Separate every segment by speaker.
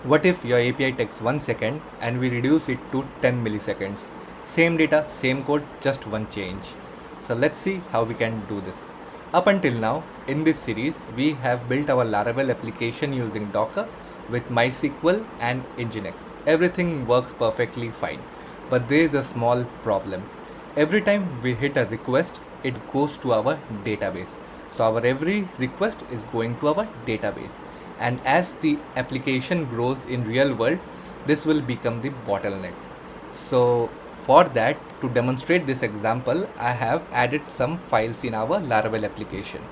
Speaker 1: What if your API takes 1 second and we reduce it to 10 milliseconds? Same data, same code, just one change. So let's see how we can do this. Up until now, in this series, we have built our Laravel application using Docker with MySQL and Nginx. Everything works perfectly fine. But there is a small problem. Every time we hit a request, it goes to our database. So our every request is going to our database. And as the application grows in real world, this will become the bottleneck. So for that, to demonstrate this example, I have added some files in our Laravel application.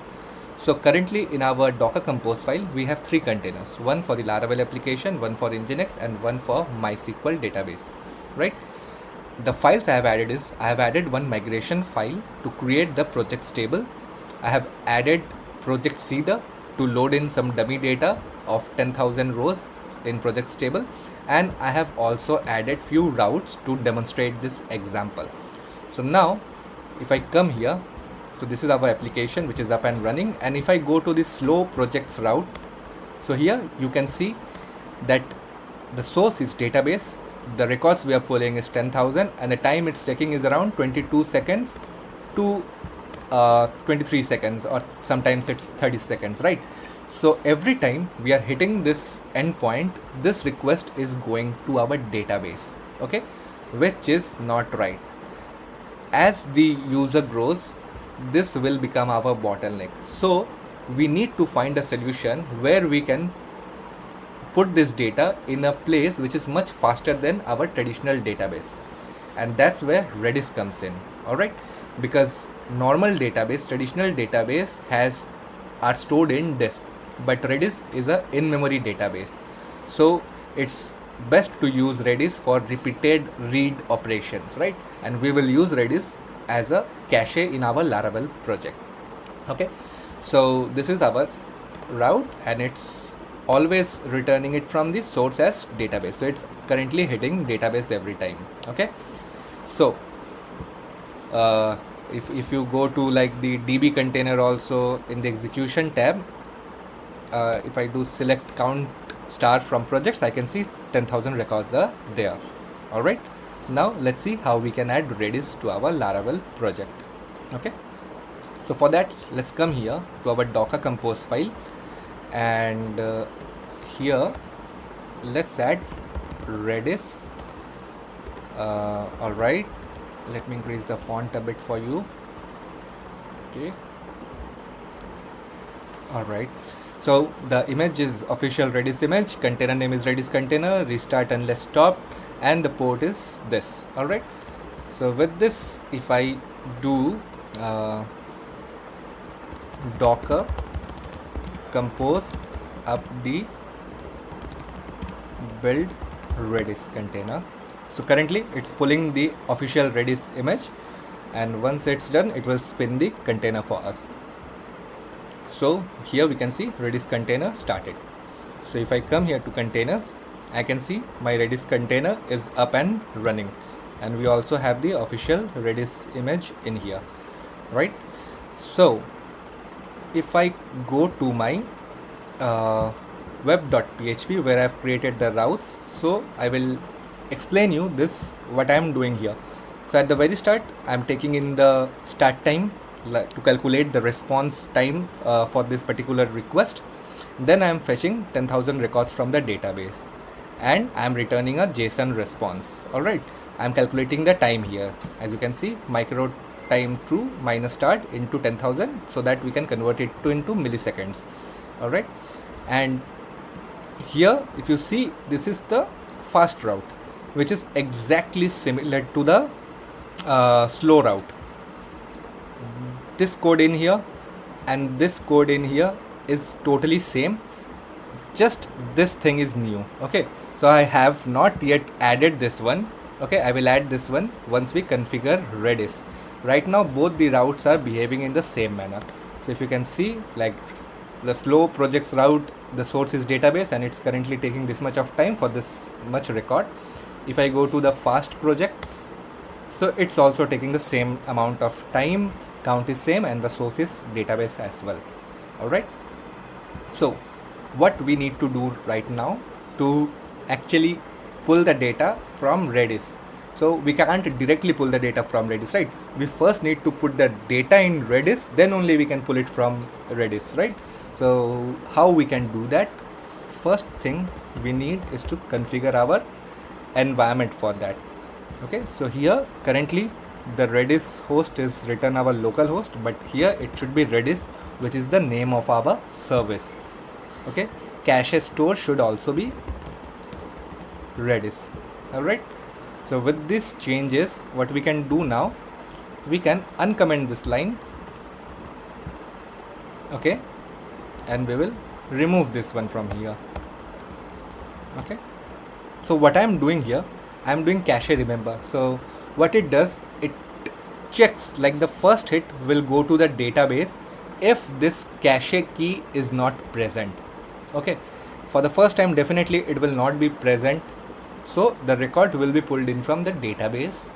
Speaker 1: So currently in our Docker Compose file, we have 3 containers, one for the Laravel application, one for Nginx, and one for MySQL database, right? The files I have added one migration file to create the projects table. I have added project seeder to load in some dummy data of 10,000 rows in projects table, and I have also added few routes to demonstrate this example. So now if I come here, so this is our application which is up and running, and if I go to the slow projects route, so here you can see that the source is database, the records we are pulling is 10,000, and the time it's taking is around 22 seconds to 23 seconds, or sometimes it's 30 seconds, right? So every time we are hitting this endpoint, this request is going to our database, okay, which is not right. As the user grows, this will become our bottleneck. So we need to find a solution where we can put this data in a place which is much faster than our traditional database, and that's where Redis comes in. All right, because normal database, traditional database are stored in disk, but Redis is a in-memory database, so it's best to use Redis for repeated read operations, right? And we will use Redis as a cache in our Laravel project. Okay, so this is our route, and it's always returning it from the source as database, so it's currently hitting database every time. Okay, so if you go to like the DB container, also in the execution tab, if I do select count star from projects, I can see 10,000 records are there. All right, now let's see how we can add Redis to our Laravel project. Okay, so for that, let's come here to our Docker Compose file, and here let's add Redis. All right, let me increase the font a bit for you. Okay, all right, so the image is official Redis image, container name is Redis container, restart unless stopped, and the port is this. All right, so with this, if I do Docker Compose upd build Redis container, so currently it's pulling the official Redis image, and once it's done, it will spin the container for us. So here we can see Redis container started. So if I come here to containers, I can see my Redis container is up and running, and we also have the official Redis image in here, right? So if I go to my web.php where I've created the routes, so I will explain you this what I'm doing here. So at the very start, I'm taking in the start time to calculate the response time for this particular request. Then I'm fetching 10,000 records from the database, and I'm returning a JSON response. All right, I'm calculating the time here. As you can see, micro time true minus start into 10,000, so that we can convert it into milliseconds. All right, and here if you see, this is the fast route, which is exactly similar to the slow route. This code in here and this code in here is totally same, just this thing is new. Okay, so I have not yet added this one. Okay, I will add this one once we configure Redis. Right now both the routes are behaving in the same manner. So if you can see, like the slow projects route, the source is database, and it's currently taking this much of time for this much record. If I go to the fast projects, so it's also taking the same amount of time, count is same, and the source is database as well. All right, so what we need to do right now to actually pull the data from Redis. So we can't directly pull the data from Redis, right? We first need to put the data in Redis, then only we can pull it from Redis, right? So how we can do that? First thing we need is to configure our environment for that. Okay, so here currently the Redis host is written our local host, but here it should be Redis, which is the name of our service. Okay, cache store should also be Redis. Alright, so with these changes, what we can do now, we can uncomment this line. Okay, and we will remove this one from here. Okay, so what I am doing here, I am doing cache remember. So what it does, it checks, like the first hit will go to the database if this cache key is not present. Okay, for the first time definitely it will not be present, so the record will be pulled in from the database.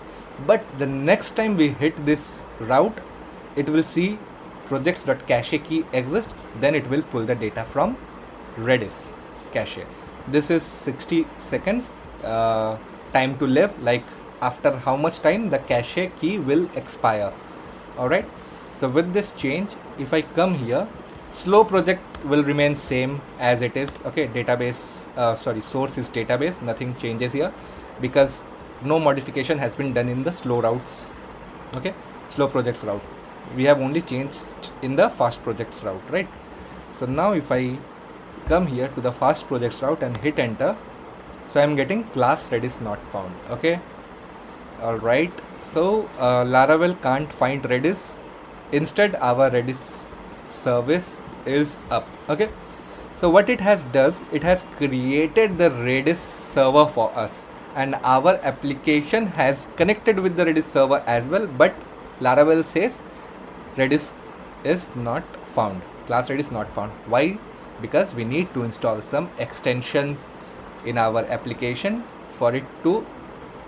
Speaker 1: But the next time we hit this route, it will see projects.cache key exists, then it will pull the data from Redis cache. This is 60 seconds time to live, like after how much time the cache key will expire. Alright, so with this change, if I come here, slow project will remain same as it is. Okay, database source is database, nothing changes here because no modification has been done in the slow routes. Okay, slow projects route, we have only changed in the fast projects route, right? So now if I come here to the fast projects route and hit enter, so I am getting class Redis not found. Okay, alright, so Laravel can't find Redis, instead our Redis service is up. Okay, so what it has does, it has created the Redis server for us, and our application has connected with the Redis server as well, but Laravel says Redis is not found, class Redis not found. Why? Because we need to install some extensions in our application for it to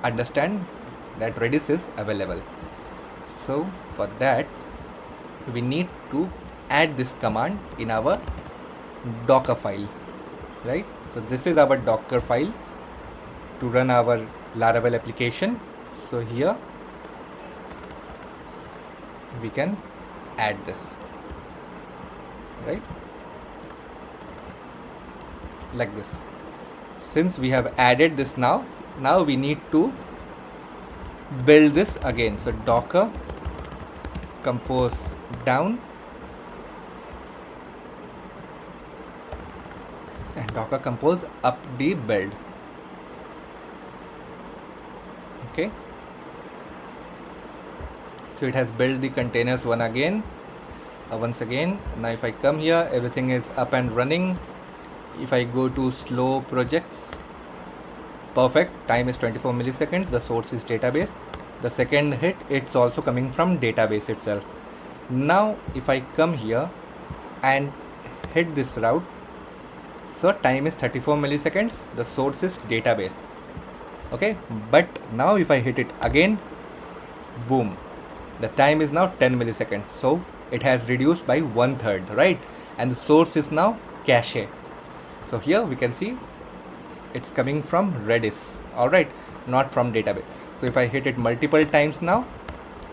Speaker 1: understand that Redis is available. So for that we need to add this command in our Docker file, right? So this is our Docker file to run our Laravel application. So here we can add this, right, like this. Since we have added this, now we need to build this again. So docker compose down and docker compose up the build. Okay, so it has built the containers once again. Now if I come here, everything is up and running. If I go to slow projects, perfect, time is 24 milliseconds, the source is database. The second hit, it's also coming from database itself. Now if I come here and hit this route, so time is 34 milliseconds, the source is database. Okay, but now if I hit it again, boom, the time is now 10 milliseconds, so it has reduced by 1/3, right? And the source is now cache. So here we can see it's coming from Redis, alright, not from database. So if I hit it multiple times now,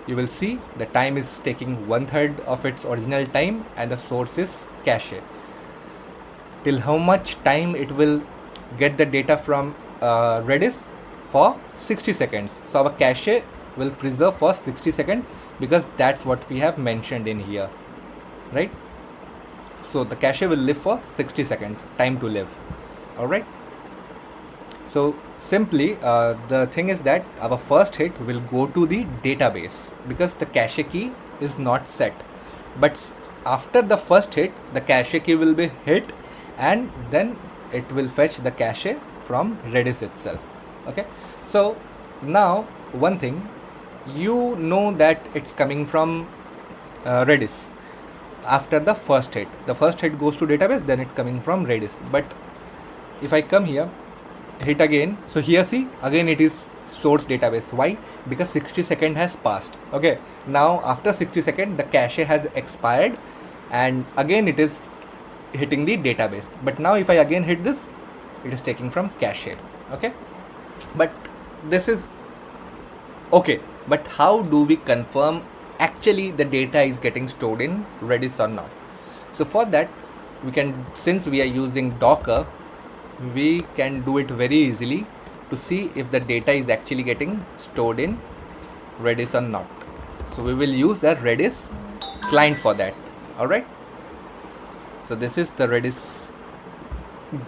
Speaker 1: you will see the time is taking 1/3 of its original time and the source is cache. Till how much time it will get the data from Redis? For 60 seconds. So our cache will preserve for 60 seconds because that's what we have mentioned in here, right? So the cache will live for 60 seconds, time to live. Alright, so simply the thing is that our first hit will go to the database because the cache key is not set, but after the first hit the cache key will be hit and then it will fetch the cache from Redis itself. Okay, so now one thing, you know that it's coming from Redis. After the first hit goes to database, then it coming from Redis. But if I come here, hit again, so here see, again it is source database. Why? Because 60 seconds has passed. Okay, now after 60 seconds the cache has expired and again it is hitting the database. But now if I again hit this, it is taking from cache. Okay, but this is okay, but how do we confirm actually the data is getting stored in Redis or not? So for that, we can, since we are using Docker, we can do it very easily to see if the data is actually getting stored in Redis or not. So we will use a Redis client for that. Alright, so this is the Redis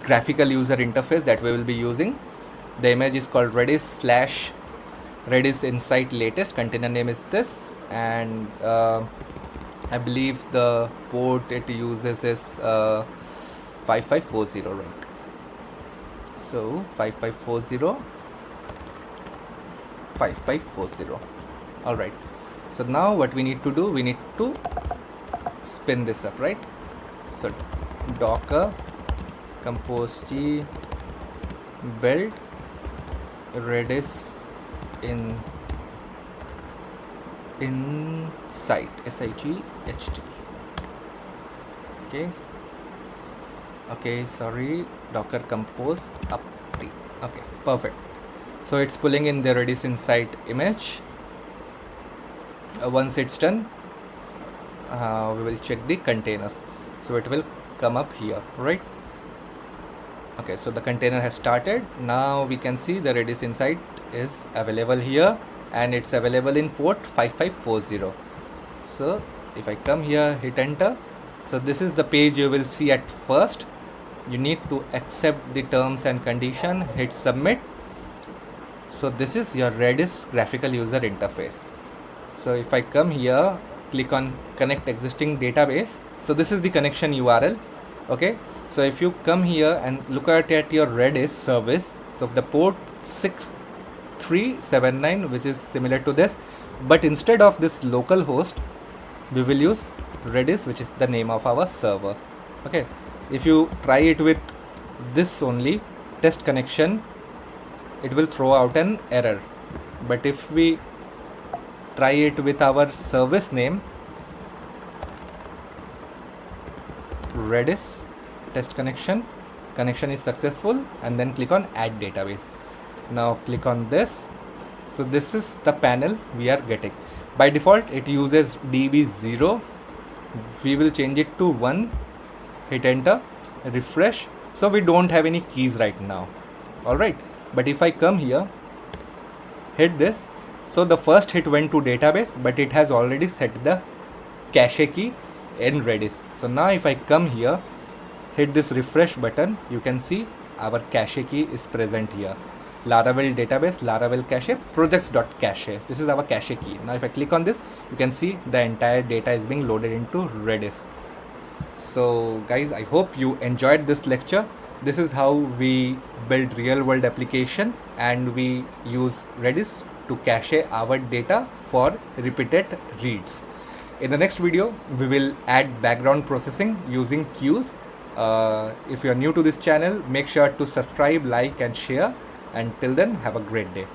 Speaker 1: graphical user interface that we will be using. The image is called Redis Insight latest. Container name is this, and I believe the port it uses is 5540, right? So 5540. All right, so now what we need to do, we need to spin this up, right? So docker compose g build Redis insight SIGHT. Okay, sorry, docker compose up 3. Okay, perfect. So it's pulling in the Redis insight image. Once it's done, we will check the containers, so it will come up here, right? Okay, so the container has started. Now we can see the Redis insight is available here, and it's available in port 5540. So if I come here, hit enter, so this is the page you will see at first. You need to accept the terms and condition, hit submit. So this is your Redis graphical user interface. So if I come here, click on connect existing database, so this is the connection URL. Okay, so if you come here and look at your Redis service, so the port 6379, which is similar to this, but instead of this local host, we will use Redis, which is the name of our server. Okay, if you try it with this only test connection, it will throw out an error. But if we try it with our service name, Redis test connection is successful, and then click on add database. Now click on this. So this is the panel we are getting. By default it uses DB0. We will change it to 1, hit enter, refresh. So we don't have any keys right now. Alright, but if I come here, hit this, so the first hit went to database, but it has already set the cache key in Redis. So now if I come here, hit this refresh button, you can see our cache key is present here. Laravel database, Laravel cache, projects.cache. This is our cache key. Now if I click on this, you can see the entire data is being loaded into Redis. So guys, I hope you enjoyed this lecture. This is how we build real world application, and we use Redis to cache our data for repeated reads. In the next video, we will add background processing using queues. If you are new to this channel, make sure to subscribe, like and share. Until then, have a great day.